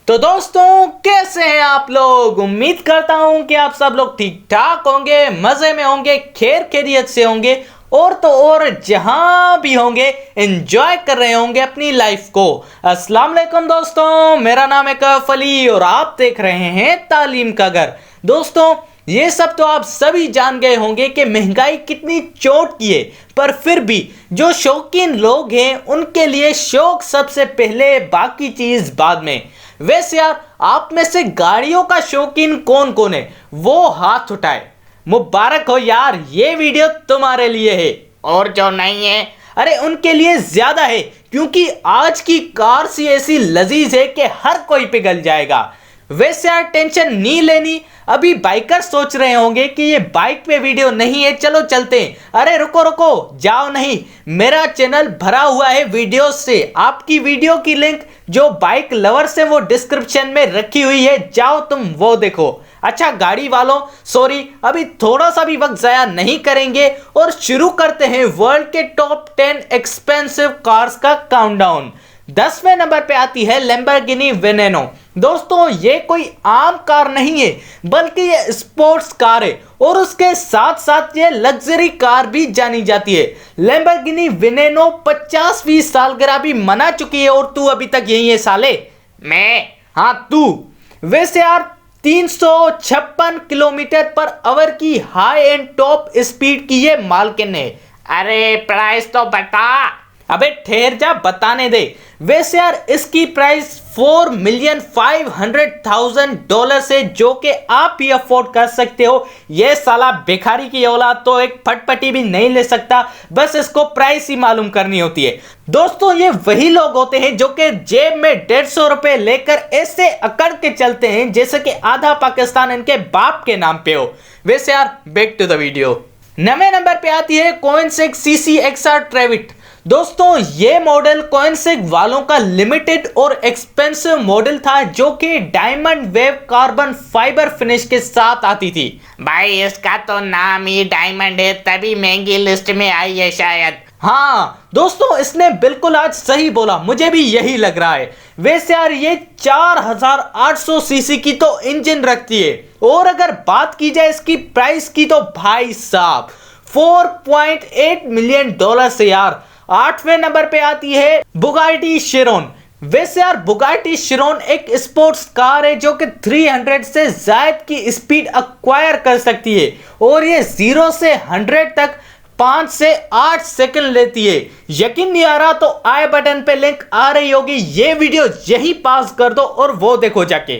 तो दोस्तों कैसे हैं आप लोग। उम्मीद करता हूं कि आप सब लोग ठीक ठाक होंगे, मजे में होंगे, खैर खैरियत से होंगे और तो और जहां भी होंगे एंजॉय कर रहे होंगे अपनी लाइफ को। अस्सलाम वालेकुम दोस्तों, मेरा नाम है कैफ अली और आप देख रहे हैं तालीम का घर। दोस्तों ये सब तो आप सभी जान गए होंगे कि महंगाई कितनी चोट की है, पर फिर भी जो शौकीन लोग हैं उनके लिए शौक सबसे पहले, बाकी चीज बाद में। वैसे यार आप में से गाड़ियों का शौकीन कौन कौन है वो हाथ उठाए। मुबारक हो यार, ये वीडियो तुम्हारे लिए है। और जो नहीं है अरे उनके लिए ज्यादा है, क्योंकि आज की कार सी ऐसी लजीज है कि हर कोई पिघल जाएगा। वैसे यार टेंशन नहीं लेनी। अभी बाइकर सोच रहे होंगे कि ये बाइक पे वीडियो नहीं है, चलो चलते हैं। अरे रुको रुको, जाओ नहीं, मेरा चैनल भरा हुआ है वीडियो से। आपकी वीडियो की लिंक जो बाइक लवर से वो डिस्क्रिप्शन में रखी हुई है, जाओ तुम वो देखो। अच्छा गाड़ी वालों सॉरी, अभी थोड़ा सा भी वक्त जाया नहीं करेंगे और शुरू करते हैं वर्ल्ड के टॉप 10 एक्सपेंसिव कार्स का काउंटडाउन। 10वें नंबर पे आती है लैम्बोर्गिनी वेनेनो। दोस्तों ये कोई आम कार नहीं है, बल्कि ये स्पोर्ट्स कार है और उसके साथ साथ ये लग्जरी कार भी जानी जाती है। लैम्बोर्गिनी वेनेनो 50वीं सालगिरह भी मना चुकी है और तू अभी तक यही है साले। मैं? हाँ तू। वैसे यार 356 किलोमीटर पर आवर की हाई एंड टॉप स्पीड की ये मालकिन है। अरे प्राइस तो बता। अबे ठहर जा, बताने दे। वैसे यार इसकी प्राइस $4,500,000 से, जो कि आप ही अफोर्ड कर सकते हो। ये साला भिखारी की औलाद तो एक फटपटी भी नहीं ले सकता, बस इसको प्राइस ही मालूम करनी होती है। दोस्तों ये वही लोग होते हैं जो कि जेब में 150 रुपए लेकर ऐसे अकड़ के चलते हैं जैसे कि आधा पाकिस्तान इनके बाप के नाम पे हो। वैसे यार बैक टू द वीडियो। 9वें नंबर पे आती है कोइनसेग CC-XR ट्रेविट। दोस्तों ये मॉडल कोइनसेग वालों का लिमिटेड और एक्सपेंसिव मॉडल था, जो कि diamond wave carbon fibre finish के साथ आती थी। भाई इसका तो नाम ही डायमंड है, तभी महंगी लिस्ट में आई है शायद। हाँ दोस्तों इसने बिल्कुल आज सही बोला, मुझे भी यही लग रहा है। वैसे यार ये 4800 सीसी की तो इंजन रखती है और अगर बात की जाए इसकी प्राइस की तो भाई साहब $4.8 मिलियन से यार। 8वें नंबर पे आती है बुगाटी शिरोन। वैसे यार बुगाटी शिरोन एक स्पोर्ट्स कार है जो कि 300 से ज्यादा की स्पीड अक्वायर कर सकती है और ये 0 से 100 तक 5 से 8 सेकंड लेती है। यकीन नहीं आ रहा तो आई बटन पे लिंक आ रही होगी, ये वीडियो यही पास कर दो और वो देखो जाके,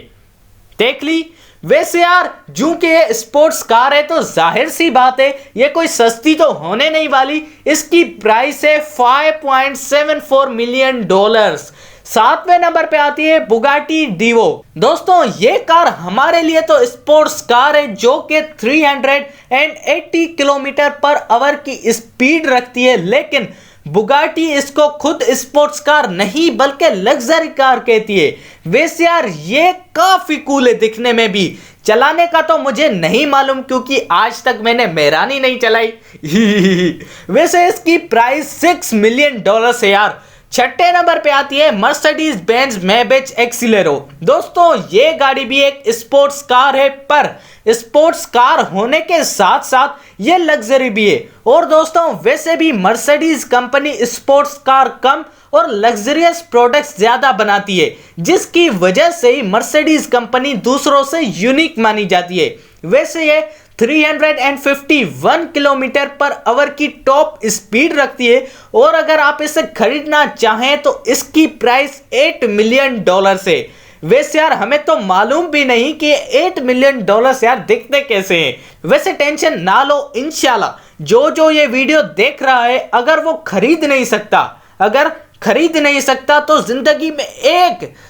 देख ली। वैसे यार जो कि ये स्पोर्ट्स कार है तो जाहिर सी बात है ये कोई सस्ती तो होने नहीं वाली। इसकी प्राइस है $5.74 मिलियन। 7वें नंबर पे आती है बुगाटी डीवो। दोस्तों ये कार हमारे लिए तो स्पोर्ट्स कार है जो कि 380 किलोमीटर पर आवर की स्पीड रखती है, लेकिन बुगाटी इसको खुद स्पोर्ट्स कार नहीं बल्कि लग्जरी कार कहती है। वैसे यार ये काफी कूल है दिखने में भी, चलाने का तो मुझे नहीं मालूम क्योंकि आज तक मैंने मेरानी नहीं चलाई। वैसे इसकी प्राइस $6 मिलियन है यार। 6ठे नंबर पे आती है मर्सिडीज बेंज मैयबैच एक्सीलेरो। दोस्तों ये गाड़ी भी एक स्पोर्ट्स कार है, पर स्पोर्ट्स कार होने के साथ साथ ये लग्जरी भी है। और दोस्तों वैसे भी मर्सिडीज कंपनी स्पोर्ट्स कार कम और लग्जरियस प्रोडक्ट्स ज्यादा बनाती है, जिसकी वजह से ही मर्सिडीज कंपनी दूसरों से यूनिक मानी जाती है। वैसे ये 351 किलोमीटर पर आवर की टॉप स्पीड रखती है और अगर आप इसे खरीदना चाहें तो इसकी प्राइस $8 मिलियन है। वैसे यार हमें तो मालूम भी नहीं कि $8 मिलियन यार दिखते कैसे हैं। वैसे टेंशन ना लो, इंशाल्लाह जो ये वीडियो देख रहा है अगर वो खरीद नहीं सकता तो जिंदगी में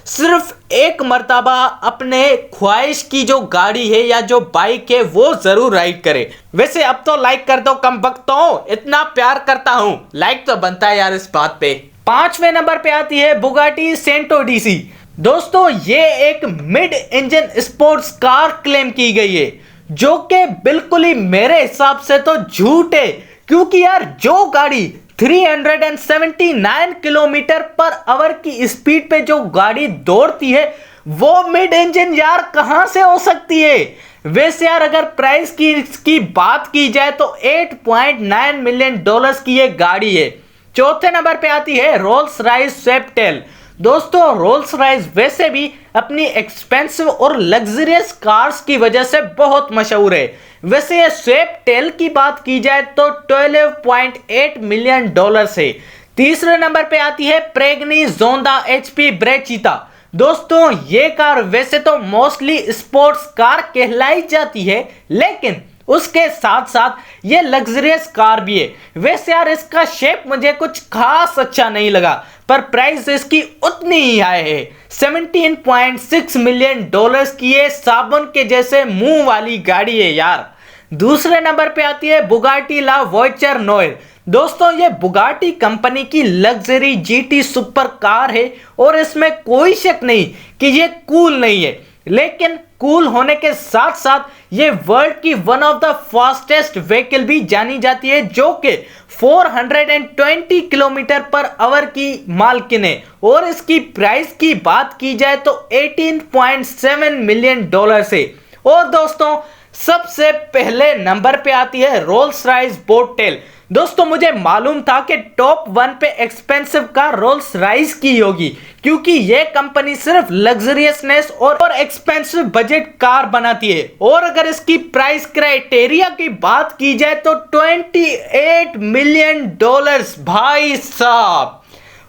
सिर्फ एक मर्तबा अपने ख्वाहिश की जो गाड़ी है या जो बाइक है वो जरूर राइड करे। वैसे अब तो लाइक कर दो कम बख्तों, इतना प्यार करता हूं, लाइक तो बनता है यार इस बात पे। 5वें नंबर पे आती है बुगाटी सेंटो डीसी। दोस्तों ये एक mid engine sports car claim की गई है, जो कि बिल्कुल ही मेरे हिसाब से तो झूठ है, क्योंकि यार जो गाड़ी 379 किलोमीटर पर आवर की स्पीड पे जो गाड़ी दौड़ती है वो मिड इंजन यार कहां से हो सकती है। वैसे यार अगर प्राइस की इसकी बात की जाए तो 8.9 मिलियन डॉलर्स की ये गाड़ी है। चौथे नंबर पे आती है रोल्स रॉयस स्वेप्टेल। दोस्तों रोल्स रॉयस वैसे भी अपनी एक्सपेंसिव और लग्जरियस कार्स की वजह से बहुत मशहूर है। वैसे ये स्वेप्टेल की बात की जाए तो 12.8 मिलियन डॉलर से। तीसरे नंबर पे आती है प्रेगनी जोंदा एचपी ब्रेचिता। दोस्तों ये कार वैसे तो मोस्टली स्पोर्ट्स कार कहलाई जाती है, लेकिन उसके साथ साथ ये लग्जरियस कार भी है। वैसे यार इसका शेप मुझे कुछ खास अच्छा नहीं लगा, पर प्राइस इसकी उतनी ही हाई है। 17.6 मिलियन डॉलर्स की ये साबुन के जैसे मुंह वाली गाड़ी है यार। दूसरे नंबर पे आती है बुगाटी ला वॉयचर नोयर। दोस्तों ये बुगाटी कंपनी की लग्जरी जीटी सुपर कार है और इसमें कोई शक नहीं कि ये कूल नहीं है, लेकिन कूल होने के साथ साथ ये वर्ल्ड की one of the fastest vehicle भी जानी जाती है, जो कि 420 किलोमीटर पर आवर की मालकिन है। और इसकी प्राइस की बात की जाए तो 18.7 मिलियन डॉलर से। और दोस्तों सबसे पहले नंबर पे आती है रोल्स रॉयस बोटेल। दोस्तों मुझे मालूम था कि टॉप 1 पे एक्सपेंसिव कार रोल्स रॉयस की होगी, क्योंकि ये कंपनी सिर्फ लग्जरियसनेस और एक्सपेंसिव बजट कार बनाती है। और अगर इसकी प्राइस क्राइटेरिया की बात की जाए तो 28 मिलियन डॉलर्स भाई साहब।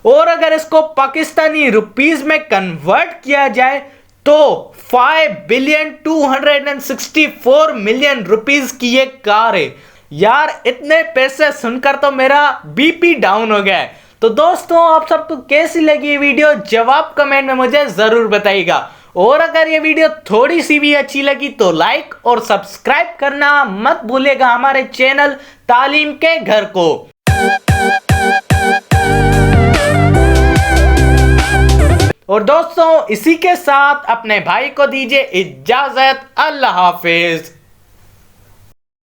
और अगर इसको पाकिस्तानी रुपीस में कन्वर्ट किया जाए तो 5,264 मिलियन रुपीस की ये कार है यार। इतने पैसे सुनकर तो मेरा बीपी डाउन हो गया है। तो दोस्तों आप सबको कैसी लगी ये वीडियो जवाब कमेंट में मुझे जरूर बताइएगा। और अगर ये वीडियो थोड़ी सी भी अच्छी लगी तो लाइक और सब्सक्राइब करना मत भूलिएगा हमारे चैनल तालीम के घर को। और दोस्तों इसी के साथ अपने भाई को दीजिए इजाजत। अल्लाह हाफिज।